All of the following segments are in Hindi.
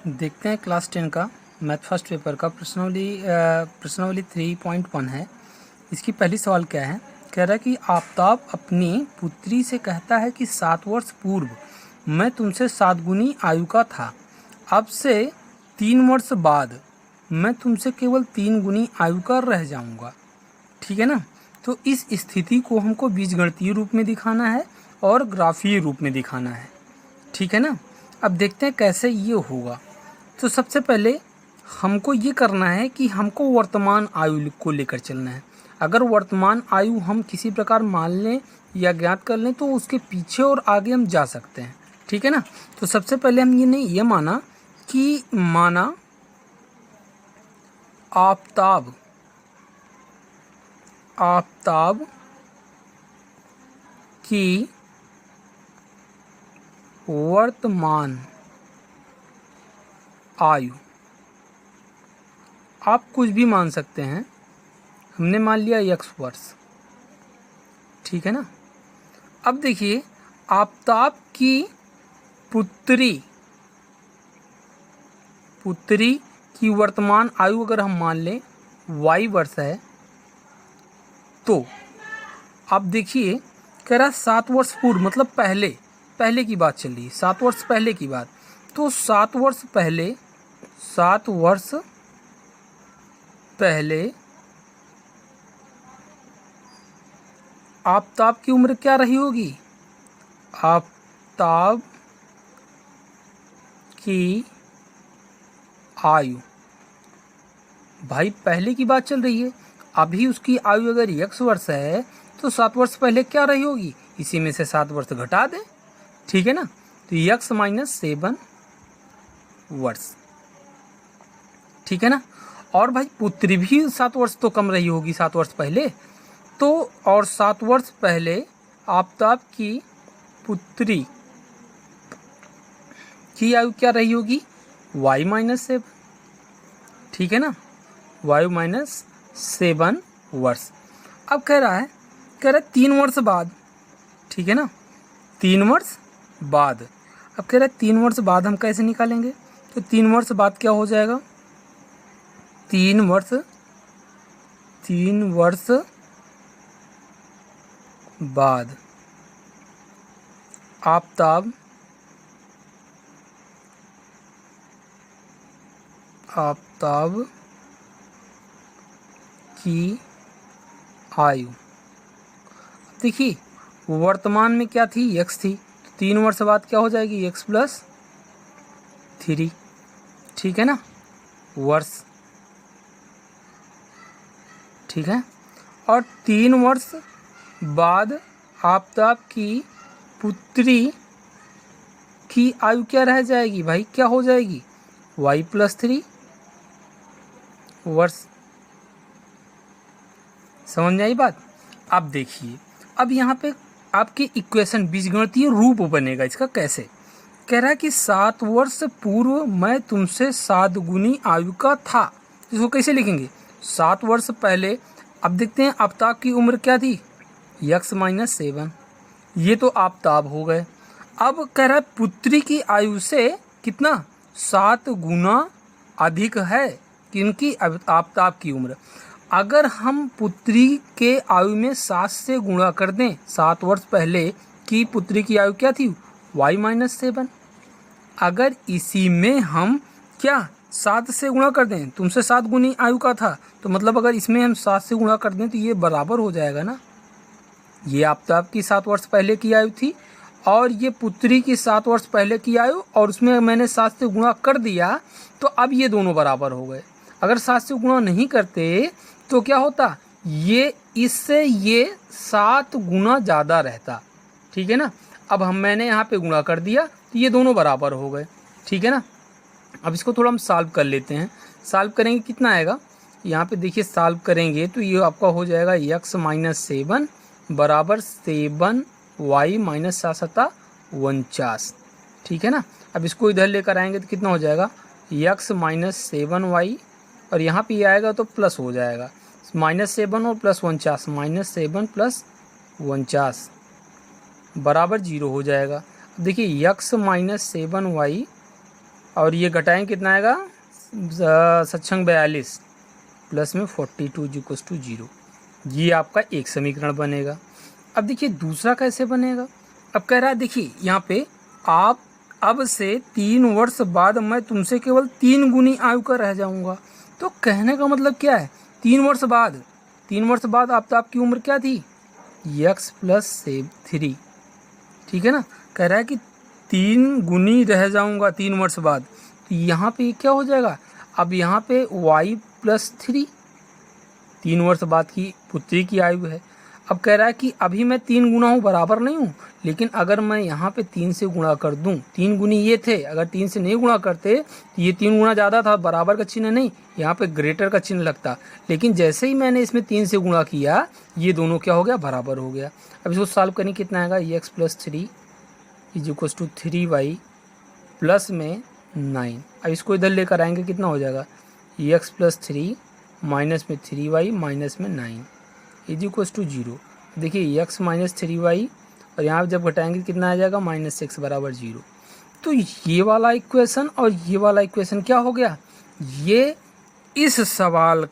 देखते हैं क्लास 10 का मैथ फर्स्ट पेपर का प्रश्नावली 3.1 है। इसकी पहली सवाल क्या है, कह रहा है कि आफताब अपनी पुत्री से कहता है कि 7 वर्ष पूर्व मैं तुमसे 7 गुनी आयु का था, अब से 3 वर्ष बाद मैं तुमसे केवल 3 गुनी आयु का रह जाऊंगा। ठीक है ना। तो इस स्थिति को हमको बीजगणितीय रूप में दिखाना है और ग्राफीय रूप में दिखाना है। ठीक है ना। अब देखते हैं कैसे ये होगा। तो सबसे पहले हमको ये करना है कि हमको वर्तमान आयु को लेकर चलना है। अगर वर्तमान आयु हम किसी प्रकार मान लें या ज्ञात कर लें तो उसके पीछे और आगे हम जा सकते हैं। ठीक है ना। तो सबसे पहले हम ये माना कि आफताब की वर्तमान आयु, आप कुछ भी मान सकते हैं, हमने मान लिया x वर्ष। ठीक है ना। अब देखिए आफताब की पुत्री की वर्तमान आयु अगर हम मान लें y वर्ष है, तो आप देखिए कह रहा 7 वर्ष पूर्व, मतलब पहले की बात चल रही है, 7 वर्ष पहले की बात। तो 7 वर्ष पहले आफताब की उम्र क्या रही होगी? आफताब की आयु, भाई पहले की बात चल रही है, अभी उसकी आयु अगर x वर्ष है तो 7 वर्ष पहले क्या रही होगी, इसी में से 7 वर्ष घटा दें। ठीक है ना। तो x - 7 वर्ष। ठीक है ना। और भाई पुत्री भी 7 वर्ष तो कम रही होगी 7 वर्ष पहले, तो और 7 वर्ष पहले आफताब की पुत्री की आयु क्या रही होगी, y - 7। ठीक है ना, y - 7 वर्ष। अब कह रहा है 3 वर्ष बाद। ठीक है ना, 3 वर्ष बाद। अब कह रहा है 3 वर्ष बाद हम कैसे निकालेंगे, तो 3 वर्ष बाद क्या हो जाएगा, 3 वर्ष बाद आफताब की आयु, देखिए वर्तमान में क्या थी, x थी, तो 3 वर्ष बाद क्या हो जाएगी, x + 3। ठीक है ना, वर्ष। ठीक है। और 3 वर्ष बाद आफताब की पुत्री की आयु क्या रह जाएगी भाई, क्या हो जाएगी, y + 3 वर्ष। समझ में आई बात। अब देखिए, अब यहाँ पे आपके इक्वेशन बीजगणितीय रूप बनेगा इसका। कैसे, कह रहा है कि 7 वर्ष पूर्व मैं तुमसे 7 गुनी आयु का था। इसको कैसे लिखेंगे, 7 वर्ष पहले। अब देखते हैं आफताब की उम्र क्या थी, x - 7, ये तो आफताब हो गए। अब कह रहा है पुत्री की आयु से कितना, 7 गुना अधिक है किनकी, आफताब की उम्र। अगर हम पुत्री के आयु में 7 से गुणा कर दें, 7 वर्ष पहले की पुत्री की आयु क्या थी, y - 7। अगर इसी में हम क्या 7 से गुणा कर दें, तुमसे 7 गुनी आयु का था, तो मतलब अगर इसमें हम 7 से गुणा कर दें तो ये बराबर हो जाएगा ना। ये आफताब की 7 वर्ष पहले की आयु थी और ये पुत्री की 7 वर्ष पहले की आयु, और उसमें मैंने 7 से गुणा कर दिया, तो अब ये दोनों बराबर हो गए। अगर 7 से गुणा नहीं करते तो क्या होता, ये इससे ये 7 गुना ज़्यादा रहता। ठीक है ना। अब मैंने यहाँ पे गुणा कर दिया तो ये दोनों बराबर हो गए। ठीक है ना। अब इसको थोड़ा हम सॉल्व कर लेते हैं। सॉल्व करेंगे कितना आएगा, यहाँ पे देखिए सॉल्व करेंगे तो ये आपका हो जाएगा x - 7 बराबर 7 y - 7 = 49। ठीक है ना। अब इसको इधर लेकर आएंगे तो कितना हो जाएगा, x - 7 y, और यहाँ पे आएगा तो प्लस हो जाएगा, -7 और +49, -7 + 49 बराबर 0 हो जाएगा। देखिए x - 7y और ये घटाएँ कितना आएगा, सत्संग 42 प्लस में 42 इक्वल्स टू 0। ये आपका एक समीकरण बनेगा। अब देखिए दूसरा कैसे बनेगा। अब कह रहा है देखिए यहाँ पे आप अब से 3 वर्ष बाद मैं तुमसे केवल 3 गुनी आयु का रह जाऊंगा। तो कहने का मतलब क्या है, 3 वर्ष बाद, 3 वर्ष बाद आप तो आपकी उम्र क्या थी, x प्लस 3, ठीक है ना। कह रहा है कि 3 गुनी रह जाऊंगा 3 वर्ष बाद। तो यहाँ पे क्या हो जाएगा, अब यहाँ पे y प्लस 3 3 वर्ष बाद की पुत्री की आयु है। अब कह रहा है कि अभी मैं 3 गुना हूँ, बराबर नहीं हूँ, लेकिन अगर मैं यहाँ पे 3 से गुणा कर दूँ, 3 गुनी ये थे, अगर 3 से नहीं गुणा करते तो ये 3 गुना ज़्यादा था, बराबर का चिन्ह नहीं, यहाँ पे ग्रेटर का चिन्ह लगता। लेकिन जैसे ही मैंने इसमें 3 से गुणा किया, ये दोनों क्या हो गया, बराबर हो गया। अब इसको सॉल्व करने कितना आएगा, x plus 3 is equals to 3y plus में 9। अब इसको इधर लेकर आएंगे, कितना हो जाएगा, x प्लस 3 माइनस में 3y माइनस में 9 इज इक्वल्स टू 0। देखिए x माइनस 3y और यहाँ जब घटाएंगे कितना आ जाएगा, -6 बराबर 0। तो ये वाला इक्वेशन और ये वाला इक्वेशन क्या हो गया, ये इस सवाल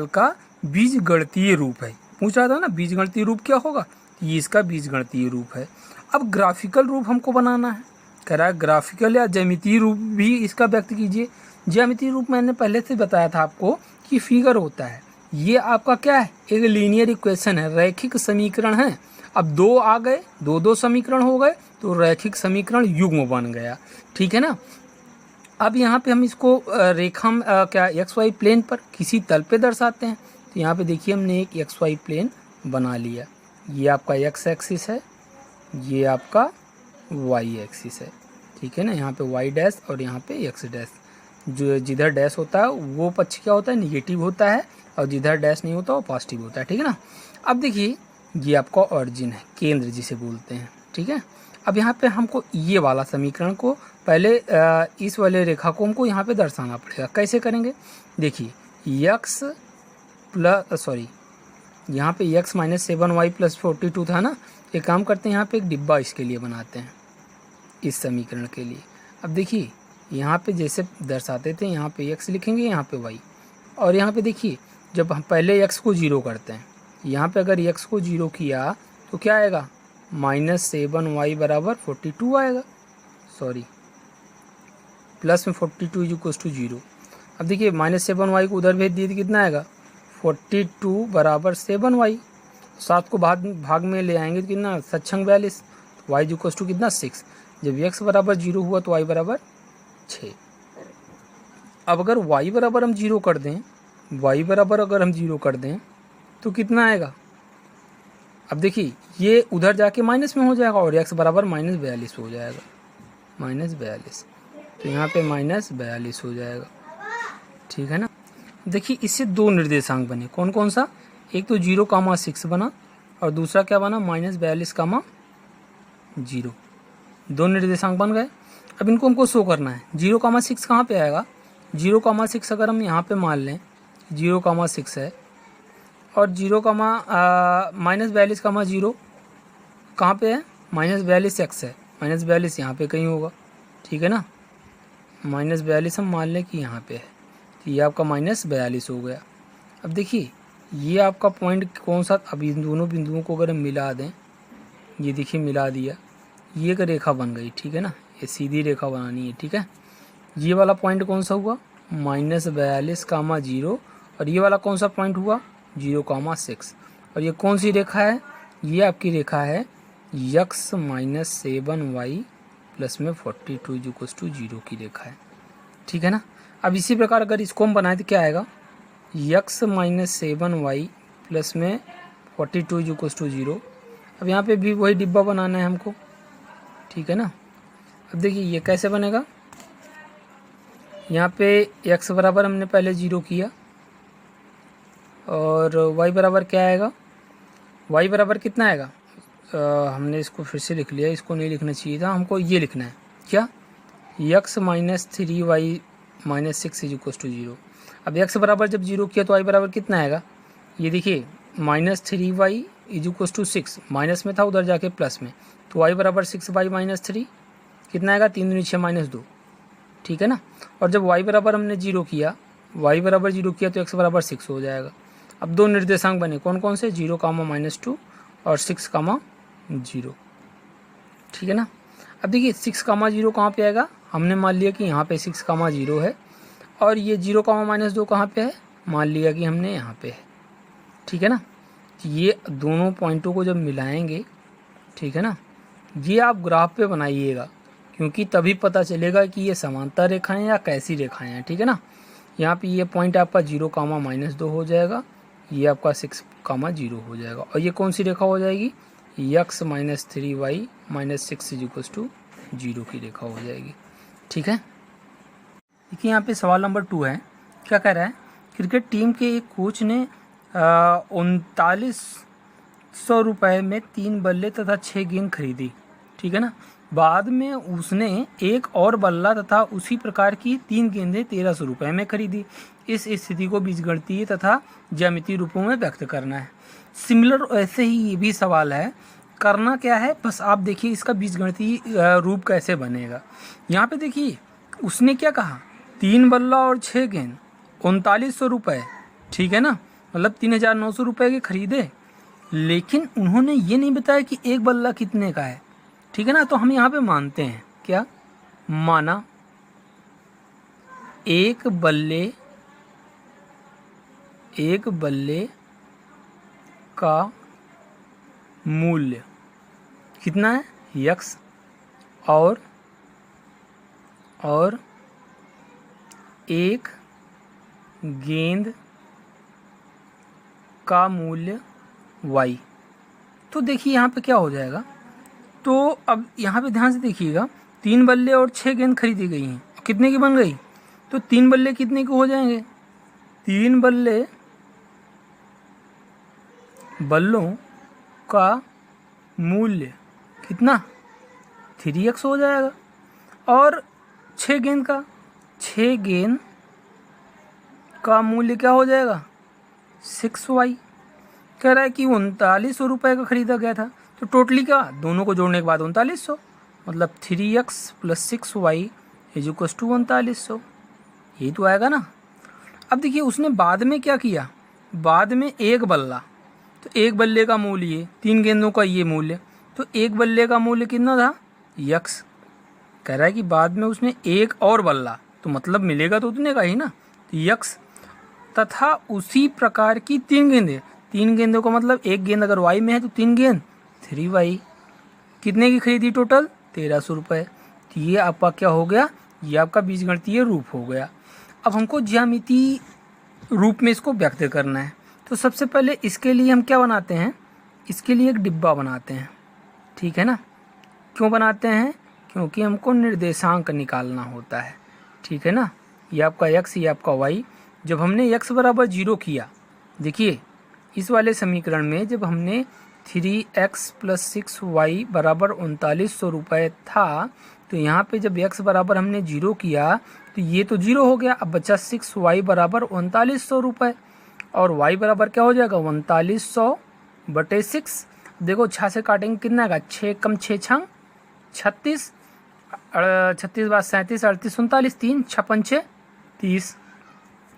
का बीजगणितीय रूप है। पूछ रहा था ना बीजगणितीय रूप क्या होगा, ये इसका बीजगणितीय रूप है। अब ग्राफिकल रूप हमको बनाना है। कह रहा है ग्राफिकल या ज्यामितीय रूप भी इसका व्यक्त कीजिए। ज्यामितीय रूप मैंने पहले से बताया था आपको कि फिगर होता है। ये आपका क्या है, एक लीनियर इक्वेशन है, रैखिक समीकरण है। अब 2 आ गए, 2 समीकरण हो गए, तो रैखिक समीकरण युग्म बन गया, ठीक है ना। अब यहाँ पे हम इसको रेखा क्या XY प्लेन पर किसी तल पे दर्शाते हैं। तो यहाँ पे देखिए हमने एक XY प्लेन बना लिया। ये आपका x एक्सिस है, ये आपका y एक्सिस है, ठीक है ना। यहाँ पे y डैश और यहाँ पे x डैश, जो जिधर डैश होता है वो पक्ष क्या होता है, निगेटिव होता है, और जिधर डैश नहीं होता वो पॉजिटिव होता है, ठीक है ना। अब देखिए ये आपका ऑरिजिन है, केंद्र जिसे बोलते हैं, ठीक है। अब यहाँ पे हमको ये वाला समीकरण को पहले इस वाले रेखा को हमको यहाँ पे दर्शाना पड़ेगा। कैसे करेंगे, देखिए x प्लस सॉरी यहाँ पे x माइनस 7y प्लस 42 था ना। एक काम करते हैं, यहाँ पे एक डिब्बा इसके लिए बनाते हैं, इस समीकरण के लिए। अब देखिए यहाँ पे जैसे दर्शाते थे, यहाँ पे x लिखेंगे, यहाँ पे y, और यहाँ पे देखिए जब हम पहले x को 0 करते हैं, यहाँ पे अगर x को 0 किया तो क्या आएगा, -7y बराबर 42 आएगा, सॉरी प्लस में 42 इज इक्वल्स टू 0। अब देखिए -7y को उधर भेज दिए तो कितना आएगा, 42 बराबर 7y। 7 को भाग में ले आएंगे तो कितना, सत्संग 42, y इज इक्वल्स टू कितना 6। जब x बराबर 0 हुआ तो y बराबर 6। अब अगर y बराबर हम 0 कर दें, y बराबर अगर हम 0 कर दें तो कितना आएगा। अब देखिए ये उधर जाके माइनस में हो जाएगा और x बराबर -42 हो जाएगा, -42। तो यहाँ पे -42 हो जाएगा, ठीक है ना। देखिए इससे 2 निर्देशांक बने, कौन कौन सा, एक तो 0,6 बना और दूसरा क्या बना, -42,0। 2 निर्देशांक बन गए। अब इनको हमको शो करना है। 0,6 कहाँ पे आएगा, 0,6 अगर हम यहाँ पे मान लें 0,6 है, और -42,0 कहाँ पे है, -42x है, -42 यहाँ पे कहीं होगा, ठीक है ना। -42 हम मान लें कि यहाँ पे है, तो ये आपका -42 हो गया। अब देखिए ये आपका पॉइंट कौन सा, अब इन दोनों बिंदुओं को अगर हम मिला दें, ये देखिए मिला दिया, ये एक रेखा बन गई, ठीक है ना। ये सीधी रेखा बनानी है, ठीक है। ये वाला पॉइंट कौन सा हुआ, -42,0, और ये वाला कौन सा पॉइंट हुआ, 0,6। और ये कौन सी रेखा है, ये आपकी रेखा है x माइनस 7y प्लस में 42 इक्वल्स टू 0 की रेखा है, ठीक है ना। अब इसी प्रकार अगर इसको हम बनाए तो क्या आएगा, x माइनस 7y प्लस में 42 इक्वल्स टू 0। अब यहाँ पे भी वही डिब्बा बनाना है हमको, ठीक है ना। अब देखिए ये कैसे बनेगा, यहाँ पे x बराबर हमने पहले 0 किया और y बराबर क्या आएगा, y बराबर कितना आएगा, हमने इसको फिर से लिख लिया, इसको नहीं लिखना चाहिए था, हमको ये लिखना है क्या, x minus 3y minus 6 is equals to 0। अब x बराबर जब 0 किया तो y बराबर कितना आएगा, ये देखिए -3y is equals to 6, minus में था उधर जाके प्लस में, तो y बराबर 6y माइनस 3 कितना आएगा, 3 दूनी 6 -2, ठीक है ना। और जब y बराबर हमने 0 किया, y बराबर 0 किया तो x बराबर 6 हो जाएगा। अब दो निर्देशांक बने, कौन कौन से, 0, -2 और 6, 0, ठीक है ना। अब देखिए 6, 0 कहाँ पे आएगा, हमने मान लिया कि यहाँ पे 6, 0 है, और ये 0, -2 कहाँ पे है, मान लिया कि हमने यहाँ पे है, ठीक है ना। ये दोनों पॉइंटों को जब मिलाएंगे, ठीक है ना, ये आप ग्राफ पे बनाइएगा, क्योंकि तभी पता चलेगा कि ये समांतर रेखाएं या कैसी रेखाएं हैं, ठीक है ना। यहाँ पे ये पॉइंट आपका 0, -2 हो जाएगा, ये आपका 6, 0 हो जाएगा, और ये कौन सी रेखा हो जाएगी, x - 3y - 6 = 0 की रेखा हो जाएगी, ठीक है। देखिए यहाँ पे सवाल नंबर 2 है, क्या कह रहा है, क्रिकेट टीम के एक कोच ने 3900 रुपये में 3 बल्ले तथा 6 गेंद खरीदी, ठीक है ना। बाद में उसने एक और बल्ला तथा उसी प्रकार की 3 गेंदें 1300 रुपये में खरीदी। इस स्थिति को बीजगणितीय तथा ज्यामितीय रूपों में व्यक्त करना है। सिमिलर ऐसे ही ये भी सवाल है, करना क्या है, बस आप देखिए इसका बीजगणितीय रूप कैसे बनेगा। यहाँ पे देखिए उसने क्या कहा, 3 बल्ला और 6 गेंद 3900 रुपये, ठीक है ना, मतलब 3900 रुपये के खरीदे, लेकिन उन्होंने ये नहीं बताया कि एक बल्ला कितने का है, ठीक है ना। तो हम यहाँ पे मानते हैं क्या, माना एक बल्ले का मूल्य कितना है, x, और एक गेंद का मूल्य y। तो देखिए यहाँ पे क्या हो जाएगा, तो अब यहाँ पे ध्यान से देखिएगा, 3 बल्ले और 6 गेंद खरीदी गई हैं, कितने की बन गई, तो 3 बल्ले कितने के हो जाएंगे, 3 बल्लों का मूल्य कितना, 3x हो जाएगा, और 6 गेंद का मूल्य क्या हो जाएगा, 6y। कह रहा है कि 3900 रुपये का खरीदा गया था, तो टोटली क्या, दोनों को जोड़ने के बाद 3900, मतलब 3x + 6y = 3900, यही तो आएगा ना। अब देखिए उसने बाद में क्या किया, बाद में एक बल्ला, तो एक बल्ले का मूल्य, 3 गेंदों का ये मूल्य, तो एक बल्ले का मूल्य कितना था, x। कह रहा है कि बाद में उसने एक और बल्ला, तो मतलब मिलेगा तो उतने का ही ना, तो x, तथा उसी प्रकार की 3 गेंदें, 3 गेंदों का मतलब एक गेंद अगर y में है तो 3 गेंद 3y, कितने की खरीदी, टोटल 1300 रुपये। तो ये आपका क्या हो गया, ये आपका बीजगणितीय रूप हो गया। अब हमको ज्यामितीय रूप में इसको व्यक्त करना है, तो सबसे पहले इसके लिए हम क्या बनाते हैं, इसके लिए एक डिब्बा बनाते हैं, ठीक है ना। क्यों बनाते हैं, क्योंकि हमको निर्देशांक निकालना होता है, ठीक है ना। ये आपका x, ये आपका y। जब हमने x बराबर 0 किया, देखिए इस वाले समीकरण में जब हमने 3x + 6y बराबर 3900 रुपये था, तो यहाँ पे जब x बराबर हमने 0 किया तो ये तो 0 हो गया, अब बचा 6y बराबर 3900 रुपये, और y बराबर क्या हो जाएगा, 3900/6। देखो 6 से काटेंगे कितना आएगा, 6 कम 6 छंग 36, 36 बाद 37, 38, 39, 3 56 6 30,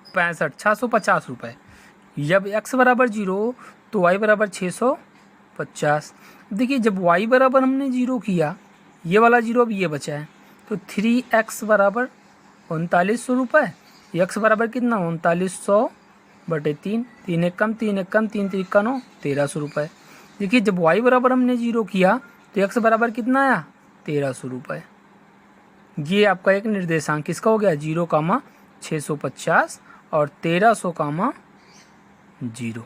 65, 650 रुपये। जब x बराबर 0 तो y बराबर 650। देखिए जब y बराबर हमने 0 किया, ये वाला 0 अब ये बचा है, तो 3x बराबर 3900 रुपये, x बराबर कितना, 3900/3, 3 एक कम 3 एक कम 3 3 का 9, 1300 रुपये। देखिए जब y बराबर हमने 0 किया तो x बराबर कितना आया, 1300 रुपये। ये आपका एक निर्देशांक किसका हो गया, 0, 650 और 1300, 0,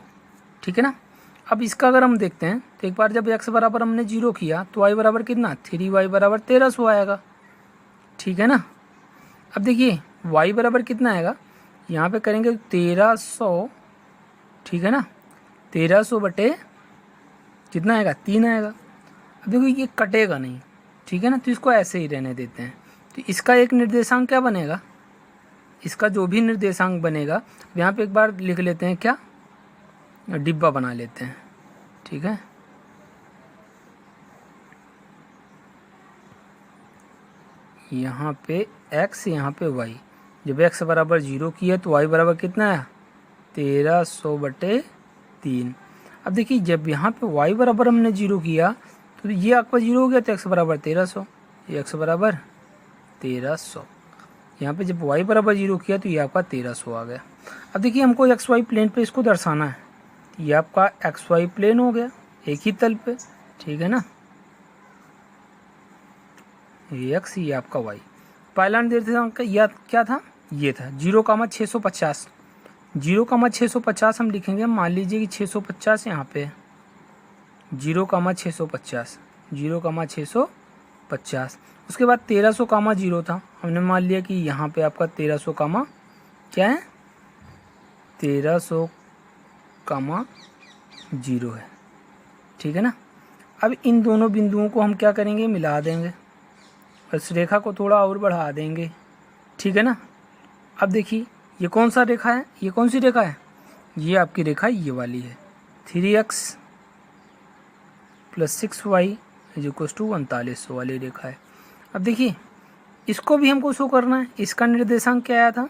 ठीक है ना। अब इसका अगर हम देखते हैं तो एक बार जब x बराबर हमने 0 किया तो y बराबर कितना, 3y बराबर 1300 आएगा, ठीक है ना। अब देखिए y बराबर कितना आएगा, यहाँ पे करेंगे 1300, ठीक है ना, 1300 बटे कितना आएगा, 3 आएगा। अब देखो ये कटेगा नहीं, ठीक है ना, तो इसको ऐसे ही रहने देते हैं। तो इसका एक निर्देशांक क्या बनेगा, इसका जो भी निर्देशांक बनेगा, यहाँ पे एक बार लिख लेते हैं, क्या, डिब्बा बना लेते हैं, ठीक है। यहाँ पे x, यहाँ पे y। जब x बराबर 0 किया तो y बराबर कितना है 1300/3। अब देखिए जब यहाँ पे y बराबर हमने 0 किया तो ये आपका 0 हो गया तो x बराबर 1300, ये x बराबर 1300। यहाँ पे जब y बराबर 0 किया तो ये आपका 1300 आ गया। अब देखिए हमको XY प्लेन पे इसको दर्शाना है, तो ये आपका XY प्लेन हो गया एक ही तल पे, ठीक है ना। ये x, ये आपका y। पहला निर्देशांक यह क्या था, ये था 0,650। 0,650 हम लिखेंगे, मान लीजिए कि 650 यहाँ पे 0,650, 0,650। उसके बाद 1300,0 था, हमने मान लिया कि यहाँ पे आपका 1300, क्या है 1300,0 है, ठीक है ना। अब इन दोनों बिंदुओं को हम क्या करेंगे, मिला देंगे, इस रेखा को थोड़ा और बढ़ा देंगे, ठीक है ना। अब देखिए ये कौन सा रेखा है, ये कौन सी रेखा है, ये आपकी रेखा ये वाली है 3x + 6y = 4100 वाली रेखा है। अब देखिए इसको भी हमको शो करना है, इसका निर्देशांक क्या आया था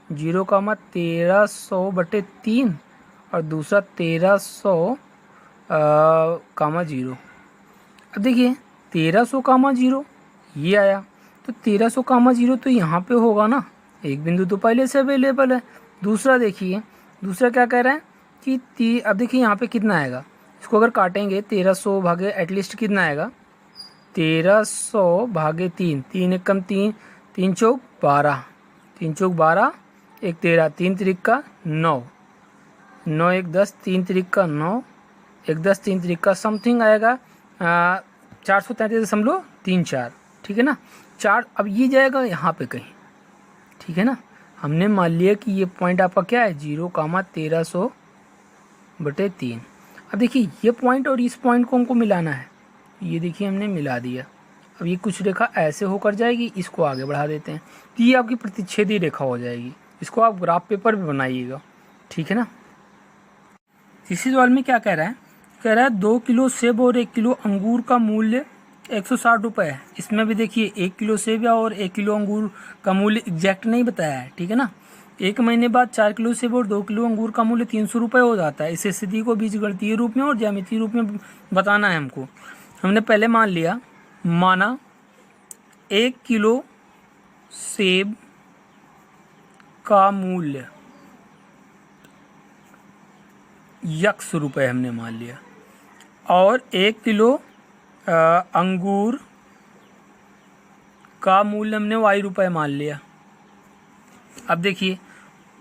0,1300/3 और दूसरा 1300,0। अब देखिए 1300,0 ये आया, तो 1300,0 तो यहाँ पे होगा ना, एक बिंदु तो पहले से अवेलेबल है। दूसरा देखिए, दूसरा क्या कह रहा है कि अब देखिए यहाँ पे कितना आएगा, इसको अगर काटेंगे 1300 भागे एटलीस्ट कितना आएगा 1300 भागे 3, 3 एकम 3, 3 चौक 12, 3 चौक 12, 1 13, 3 त्रिक का 9, 9 1 10, 3 त्रिक का 9, 1 10, 3 त्रिक का समथिंग आएगा 433.34, ठीक है ना। 4, अब ये जाएगा यहाँ पे कहीं, ठीक है ना। हमने मान लिया कि ये पॉइंट आपका क्या है 0,1300/3। अब देखिए ये पॉइंट और इस पॉइंट को हमको मिलाना है, ये देखिए हमने मिला दिया। अब ये कुछ रेखा ऐसे होकर जाएगी, इसको आगे बढ़ा देते हैं, तो ये आपकी प्रतिच्छेदी रेखा हो जाएगी। इसको आप ग्राफ पेपर पे बनाइएगा, ठीक है ना। इसी सवाल में क्या कह रहा है, कह रहा है 2 किलो सेब और 1 किलो अंगूर का मूल्य 160 रुपये है। इसमें भी देखिए 1 किलो सेब और 1 किलो अंगूर का मूल्य एग्जैक्ट नहीं बताया है, ठीक है ना। 1 महीने बाद 4 किलो सेब और 2 किलो अंगूर का मूल्य 300 रुपये हो जाता है। इस स्थिति को बीजगणितीय रूप में और ज्यामितीय रूप में बताना है हमको। हमने पहले माना 1 किलो सेब का मूल्य x रुपये हमने मान लिया, और 1 किलो अंगूर का मूल्य हमने y रुपये मान लिया। अब देखिए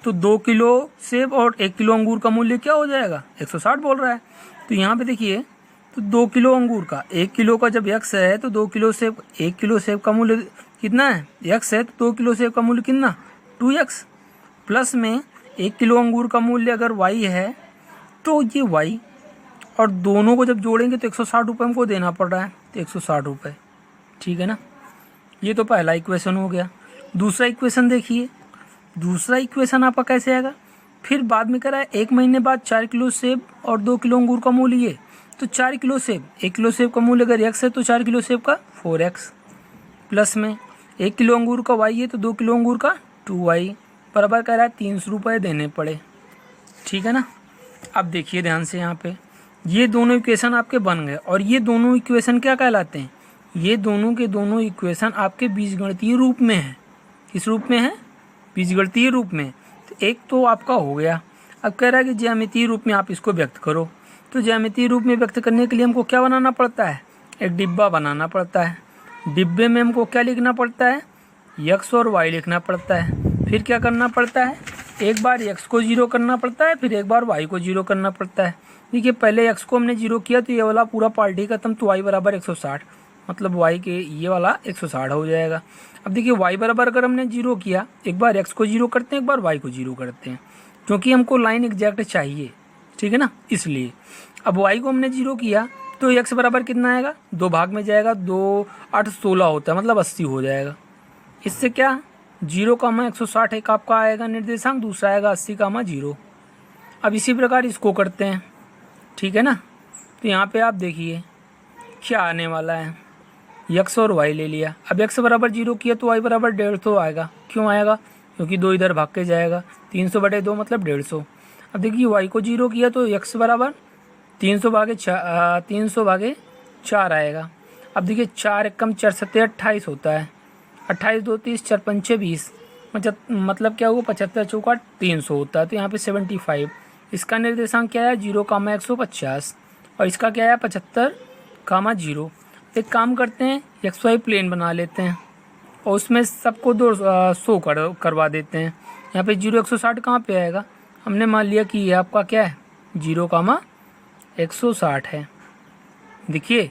तो 2 किलो सेब और 1 किलो अंगूर का मूल्य क्या हो जाएगा 160 बोल रहा है। तो यहाँ पे देखिए तो 2 किलो अंगूर का, 1 किलो का जब x है तो 2 किलो सेब, 1 किलो सेब का मूल्य कितना है x है, तो 2 किलो सेब का मूल्य कितना 2x, प्लस में 1 किलो अंगूर का मूल्य अगर y है तो ये y, और दोनों को जब जोड़ेंगे तो 160 रुपये हमको देना पड़ रहा है, तो 160 रुपये, ठीक है ना। ये तो पहला इक्वेशन हो गया। दूसरा इक्वेशन देखिए, दूसरा इक्वेशन आपका कैसे आएगा, फिर बाद में करा है 1 महीने बाद 4 किलो सेब और 2 किलो अंगूर का मूल्य ये, तो 4 किलो सेब, 1 किलो सेब का मूल्य अगर x है तो 4 किलो सेब का 4x, प्लस में 1 किलो अंगूर का y है तो 2 किलो अंगूर का 2y, बराबर कह रहा है 300 रुपये देने पड़े, ठीक है ना। अब देखिए ध्यान से, यहाँ पे ये दोनों इक्वेशन आपके बन गए, और ये दोनों इक्वेशन क्या कहलाते हैं, ये दोनों के दोनों इक्वेशन आपके बीजगणितीय रूप में है। किस रूप में है, बीजगणितीय रूप में। तो एक तो आपका हो गया। अब कह रहा है कि ज्यामितीय रूप में आप इसको व्यक्त करो, तो ज्यामितीय रूप में व्यक्त करने के लिए हमको क्या बनाना पड़ता है, एक डिब्बा बनाना पड़ता है। डिब्बे में हमको क्या लिखना पड़ता है, x और y लिखना पड़ता है। फिर क्या करना पड़ता है, एक बार x को 0 करना पड़ता है, फिर एक बार y को 0 करना पड़ता है। देखिए पहले x को हमने 0 किया तो ये वाला पूरा पार्टी खत्म, तो y बराबर 160, मतलब y के ये वाला 160 हो जाएगा। अब देखिए y बराबर अगर हमने 0 किया, एक बार x को 0 करते हैं, एक बार y को 0 करते हैं, क्योंकि हमको लाइन एग्जैक्ट चाहिए, ठीक है ना, इसलिए। अब y को हमने 0 किया तो x बराबर कितना आएगा, 2 भाग में जाएगा, 2 8 16 होता है, मतलब 80 हो जाएगा। इससे क्या 0,160 एक आपका आएगा निर्देशांक, दूसरा आएगा 80,0। अब इसी प्रकार इसको करते हैं, ठीक है ना। तो यहाँ पे आप देखिए क्या आने वाला है, x और y ले लिया। अब x बराबर 0 किया तो y बराबर 150 आएगा। क्यों आएगा? क्योंकि 2 इधर भाग के जाएगा, 300/2 मतलब 150। अब देखिए y को 0 किया तो x बराबर 300/4 आएगा। अब देखिए 4 एकम 4 सत्ते 28 होता है, 28 2 30 4 पंचे 20, मतलब क्या हुआ 75 चौका 300 होता है। तो यहाँ पे 75। इसका निर्देशांक क्या है 0,150 और इसका क्या है 75,0। एक काम करते हैं XY प्लेन बना लेते हैं और उसमें सबको दो शो करवा देते हैं। यहाँ पे 0,160 कहाँ पे आएगा? हमने मान लिया कि ये आपका क्या है 0,160 है। देखिए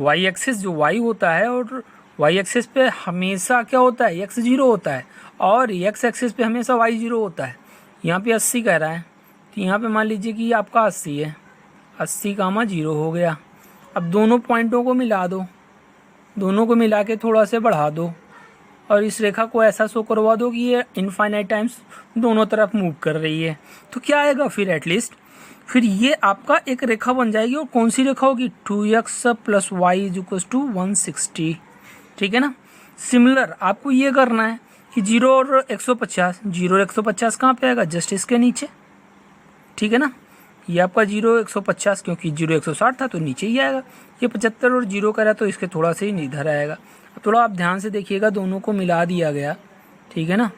y एक्सिस जो y होता है और y एक्सिस पे हमेशा क्या होता है x 0 होता है और x एक्सिस पे हमेशा y 0 होता है। यहाँ पे 80 कह रहा है तो यहाँ पे मान लीजिए कि ये आपका 80 है, 80,0 हो गया। अब दोनों पॉइंटों को मिला दो, दोनों को मिला के थोड़ा से बढ़ा दो और इस रेखा को ऐसा शो करवा दो कि ये इनफाइनाइट टाइम्स दोनों तरफ मूव कर रही है। तो क्या आएगा फिर एटलीस्ट फिर ये आपका एक रेखा बन जाएगी। और कौन सी रेखा होगी 2x + y = 160। ठीक है ना। सिमिलर आपको ये करना है कि 0 और 150, 0 और 150 कहाँ पे आएगा जस्ट इसके नीचे। ठीक है ना। ये आपका 0 150 क्योंकि 0 160 था तो नीचे ही आएगा। ये 75 और 0 करा तो इसके थोड़ा से ही इधर आएगा। थोड़ा आप ध्यान से देखिएगा, दोनों को मिला दिया गया। ठीक है ना।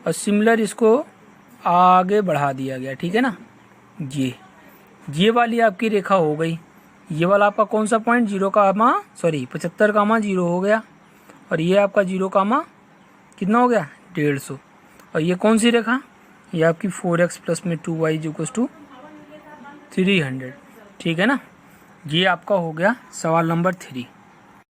और सिमिलर इसको आगे बढ़ा दिया गया। ठीक है ना। ये वाली आपकी रेखा हो गई। ये वाला आपका कौन सा पॉइंट 75,0 हो गया और ये आपका 0, कितना हो गया 150। और ये कौन सी रेखा? ये आपकी 4x + 2y = 300। ठीक है ना। ये आपका हो गया सवाल नंबर 3।